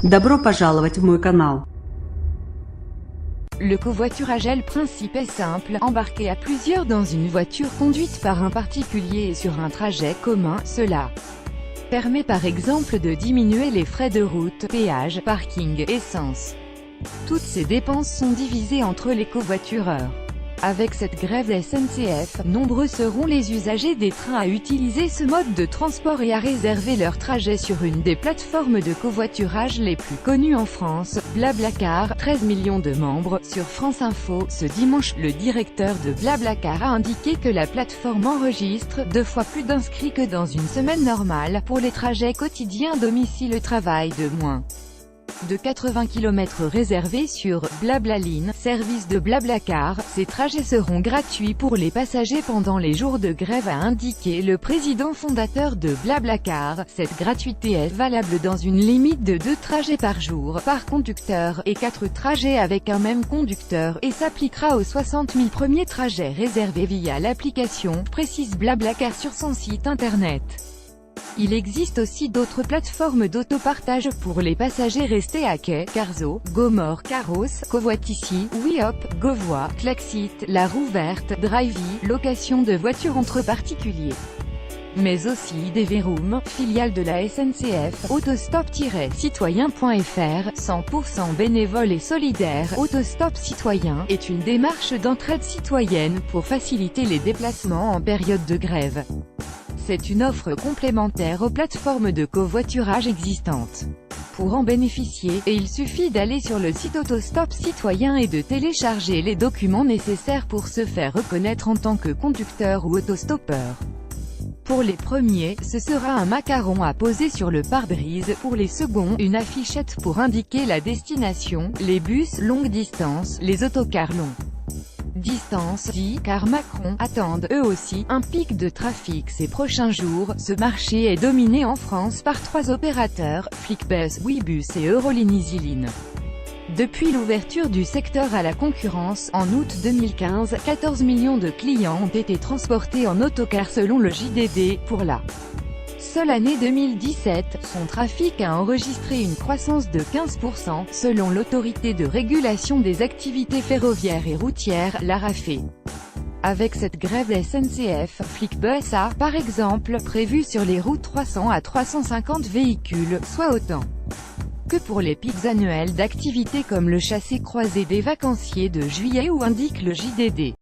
Добро пожаловать в мой канал. Le covoiturage, le principe est simple, embarquer à plusieurs dans une voiture conduite par un particulier et sur un trajet commun, cela permet par exemple de diminuer les frais de route, péage, parking, essence. Toutes ces dépenses sont divisées entre les covoitureurs. Avec cette grève SNCF, nombreux seront les usagers des trains à utiliser ce mode de transport et à réserver leur trajet sur une des plateformes de covoiturage les plus connues en France, Blablacar, 13 millions de membres. Sur France Info, ce dimanche, le directeur de Blablacar a indiqué que la plateforme enregistre 2 fois plus d'inscrits que dans une semaine normale, pour les trajets quotidiens domicile-travail de moins de 80 km réservés sur Blablaline, service de Blablacar. Ces trajets seront gratuits pour les passagers pendant les jours de grève, a indiqué le président fondateur de Blablacar. Cette gratuité est valable dans une limite de 2 trajets par jour, par conducteur, et 4 trajets avec un même conducteur, et s'appliquera aux 60 000 premiers trajets réservés via l'application, précise Blablacar sur son site internet. Il existe aussi d'autres plateformes d'autopartage pour les passagers restés à quai, Carzo, Gomore, Caros, Covoitici, WeHop, Govois, Klaxit, La Roue Verte, Drivey, location de voitures entre particuliers. Mais aussi Deverum, filiale de la SNCF, autostop-citoyen.fr, 100% bénévole et solidaire. Autostop Citoyen est une démarche d'entraide citoyenne pour faciliter les déplacements en période de grève. C'est une offre complémentaire aux plateformes de covoiturage existantes. Pour en bénéficier, il suffit d'aller sur le site Autostop Citoyen et de télécharger les documents nécessaires pour se faire reconnaître en tant que conducteur ou autostoppeur. Pour les premiers, ce sera un macaron à poser sur le pare-brise, pour les seconds, une affichette pour indiquer la destination, les bus longue distance, les autocars longs distance, car Macron, attendent eux aussi un pic de trafic ces prochains jours. Ce marché est dominé en France par 3 opérateurs, Flixbus, Ouibus et Euroligne EasyLine. Depuis l'ouverture du secteur à la concurrence, en août 2015, 14 millions de clients ont été transportés en autocar selon le JDD. Pour la seule année 2017, son trafic a enregistré une croissance de 15%, selon l'autorité de régulation des activités ferroviaires et routières, l'ARAFE. Avec cette grève SNCF, Flixbus a, par exemple, prévu sur les routes 300 à 350 véhicules, soit autant que pour les pics annuels d'activité comme le chassé-croisé des vacanciers de juillet, où indique le JDD.